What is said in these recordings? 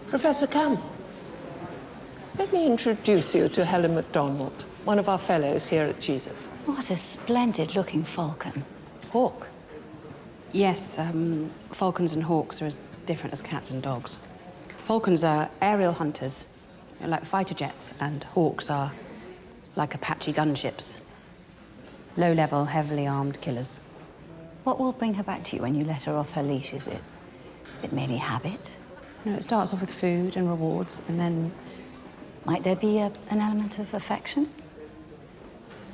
Professor Cam, let me introduce you to Helen MacDonald, one of our fellows here at Jesus. What a splendid-looking falcon. Hawk. Yes, falcons and hawks are as different as cats and dogs. Falcons are aerial hunters, like fighter jets, and hawks are like Apache gunships. Low-level, heavily armed killers. What will bring her back to you when you let her off her leash, is it? Is it merely habit? No, it starts off with food and rewards, and then... Might there be an element of affection?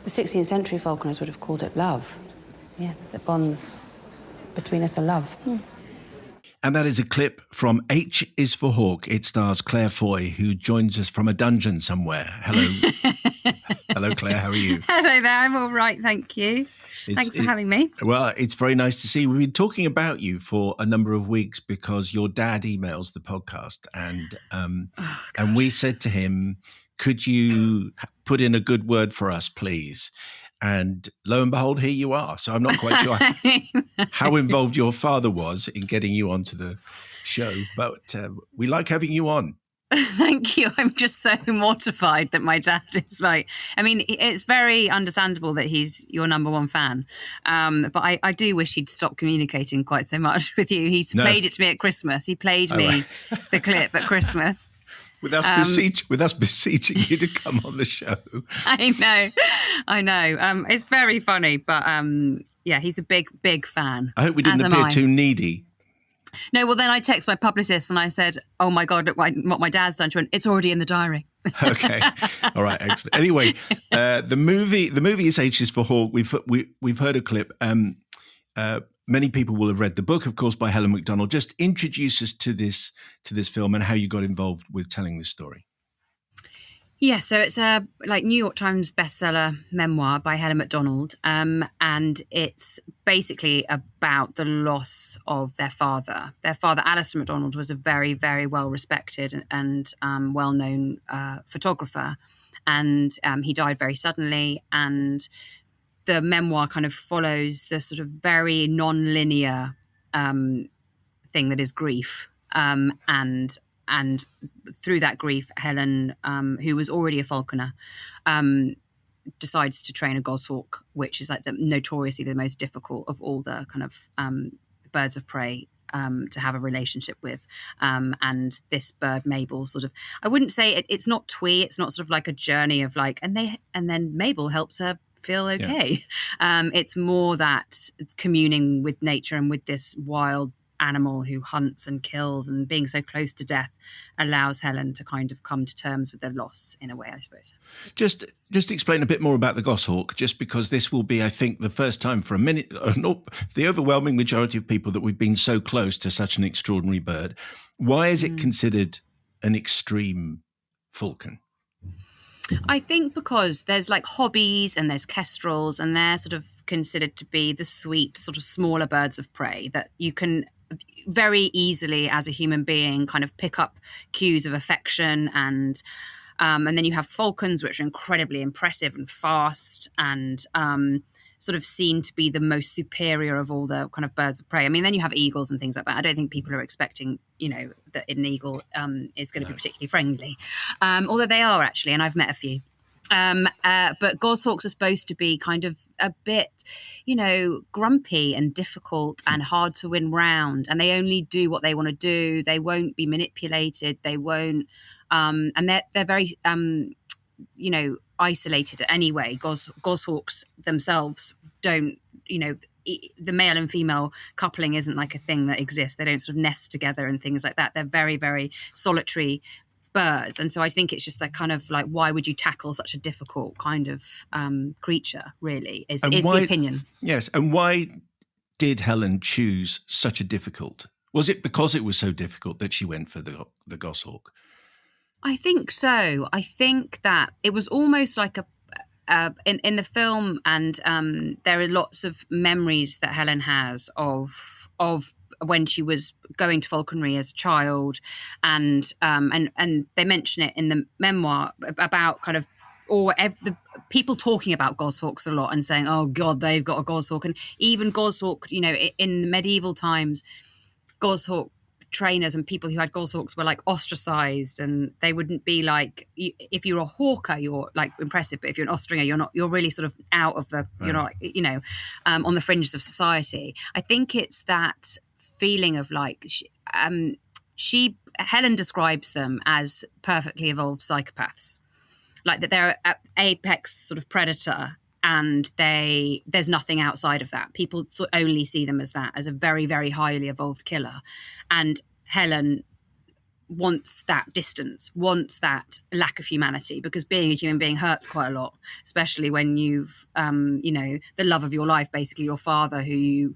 The 16th century falconers would have called it love. Yeah, the bonds between us are love. And that is a clip from H is for Hawk. It stars Claire Foy, who joins us from a dungeon somewhere. Hello. Hello, Claire. How are you? Hello there. I'm all right, thank you. Thanks for having me. Well, it's very nice to see. We've been talking about you for a number of weeks because your dad emails the podcast, and we said to him, could you put in a good word for us, please? And lo and behold, here you are. So I'm not quite sure how involved your father was in getting you onto the show, but we like having you on. Thank you. I'm just so mortified that my dad is like, I mean, it's very understandable that he's your number one fan. But I do wish he'd stop communicating quite so much with you. He's played it to me at Christmas. He played me the clip at Christmas. With us beseeching you to come on the show. I know. It's very funny, but yeah, he's a big fan. I hope we didn't appear too needy. No, well, then I text my publicist and I said, oh my God, look what my dad's done. She went, it's already in the diary. Okay. All right. Excellent. Anyway, the movie is H is for Hawk. We've heard a clip. Many people will have read the book, of course, by Helen MacDonald. Just introduce us to this film and how you got involved with telling this story. Yeah, so it's a New York Times bestseller memoir by Helen MacDonald, and it's basically about the loss of their father. Their father, Alistair MacDonald, was a very, very well-respected and well-known photographer, and he died very suddenly. And the memoir kind of follows the sort of very non-linear thing that is grief, and through that grief, Helen, who was already a falconer, decides to train a goshawk, which is like notoriously the most difficult of all the kind of birds of prey to have a relationship with. And this bird, Mabel, sort of, I wouldn't say it's not twee. It's not sort of like a journey of like, and then Mabel helps her feel okay. Yeah. It's more that communing with nature and with this wild animal who hunts and kills, and being so close to death allows Helen to kind of come to terms with their loss in a way, I suppose. Just explain a bit more about the goshawk, just because this will be, I think, the first time for the overwhelming majority of people that we've been so close to such an extraordinary bird. Why is it considered an extreme falcon? I think because there's like hobbies and there's kestrels, and they're sort of considered to be the sweet sort of smaller birds of prey that you can very easily as a human being kind of pick up cues of affection, and then you have falcons, which are incredibly impressive and fast and sort of seen to be the most superior of all the kind of birds of prey. I mean, then you have eagles and things like that. I don't think people are expecting, that an eagle is going to be particularly friendly, although they are actually, and I've met a few. But goshawks are supposed to be kind of a bit, grumpy and difficult and hard to win round, and they only do what they want to do. They won't be manipulated. They won't, and they're very, isolated anyway. Goshawks themselves don't, the male and female coupling isn't like a thing that exists. They don't sort of nest together and things like that. They're very, very solitary birds. And so I think it's just that kind of like, why would you tackle such a difficult kind of creature, really, is the opinion. Yes. And why did Helen choose such a difficult? Was it because it was so difficult that she went for the goshawk? I think so. I think that it was almost like in the film, and there are lots of memories that Helen has of when she was going to falconry as a child, and they mention it in the memoir about kind of the people talking about goshawks a lot and saying, "Oh God, they've got a goshawk," and even goshawk, in medieval times, goshawk trainers and people who had goshawks were like ostracized, and they wouldn't be like, if you're a hawker, you're like impressive, but if you're an ostringer, you're not. You're really sort of out of the, you're not, on the fringes of society. I think it's that feeling of like, Helen describes them as perfectly evolved psychopaths, like that they're an apex sort of predator, and there's nothing outside of that. People only see them as that, as a very, very highly evolved killer. And Helen wants that distance, wants that lack of humanity, because being a human being hurts quite a lot, especially when you've, the love of your life, basically your father, who you,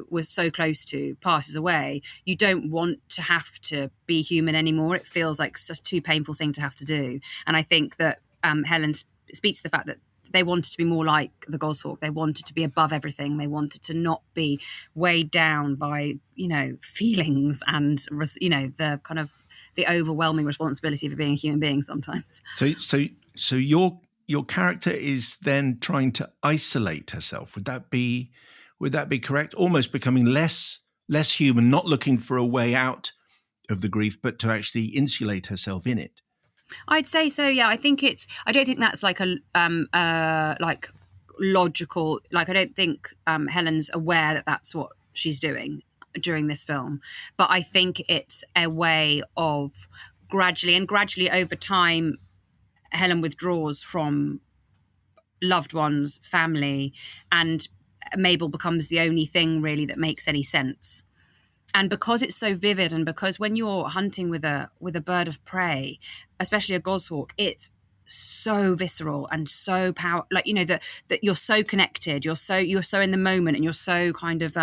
was so close to, passes away. You don't want to have to be human anymore. It feels like such a too painful thing to have to do. And I think that Helen speaks to the fact that they wanted to be more like the goshawk. They wanted to be above everything. They wanted to not be weighed down by, feelings and, the kind of the overwhelming responsibility for being a human being sometimes. So your character is then trying to isolate herself. Would that be correct? Almost becoming less human, not looking for a way out of the grief, but to actually insulate herself in it. I'd say so. Yeah, I don't think that's like a logical. Like, I don't think Helen's aware that that's what she's doing during this film, but I think it's a way of gradually over time, Helen withdraws from loved ones, family, and Mabel becomes the only thing really that makes any sense. And because it's so vivid, and because when you're hunting with a bird of prey, especially a goshawk, it's so visceral and so that you're so connected, you're so in the moment, and you're so kind of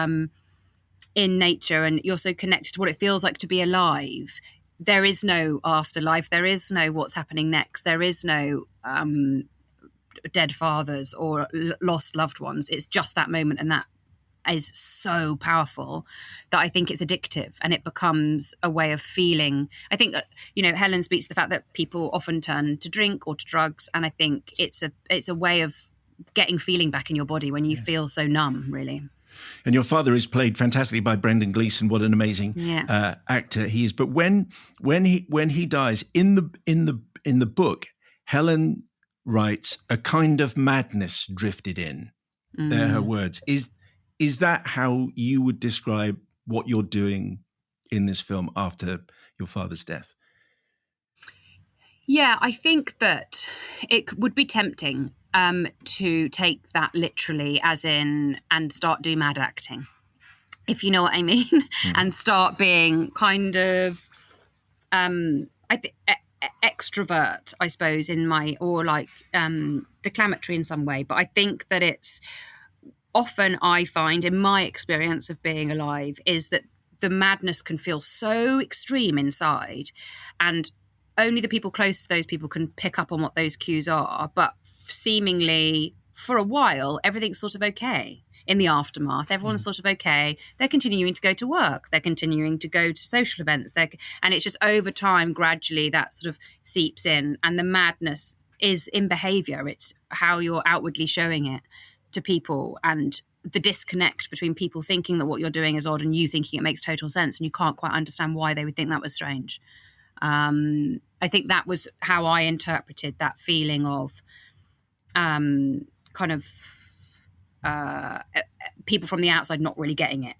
in nature, and you're so connected to what it feels like to be alive. There is no afterlife. There is no what's happening next. There is no dead fathers or lost loved ones. It's just that moment, and that is so powerful that I think it's addictive, and it becomes a way of feeling. I think Helen speaks to the fact that people often turn to drink or to drugs, and I think it's a way of getting feeling back in your body when you feel so numb, really. And your father is played fantastically by Brendan Gleeson. What an amazing actor he is! But when he dies in the book, Helen writes, "A kind of madness drifted in." They're her words. Is that how you would describe what you're doing in this film after your father's death? Yeah, I think that it would be tempting to take that literally, as in, and start do mad acting, if you know what I mean, and start being kind of, extrovert, I suppose, declamatory in some way. But I think that it's often, I find in my experience of being alive, is that the madness can feel so extreme inside, and only the people close to those people can pick up on what those cues are. But seemingly, for a while, everything's sort of okay. In the aftermath, everyone's sort of okay. They're continuing to go to work. They're continuing to go to social events. And it's just over time, gradually, that sort of seeps in. And the madness is in behaviour. It's how you're outwardly showing it to people, and the disconnect between people thinking that what you're doing is odd and you thinking it makes total sense, and you can't quite understand why they would think that was strange. I think that was how I interpreted that feeling of kind of people from the outside not really getting it.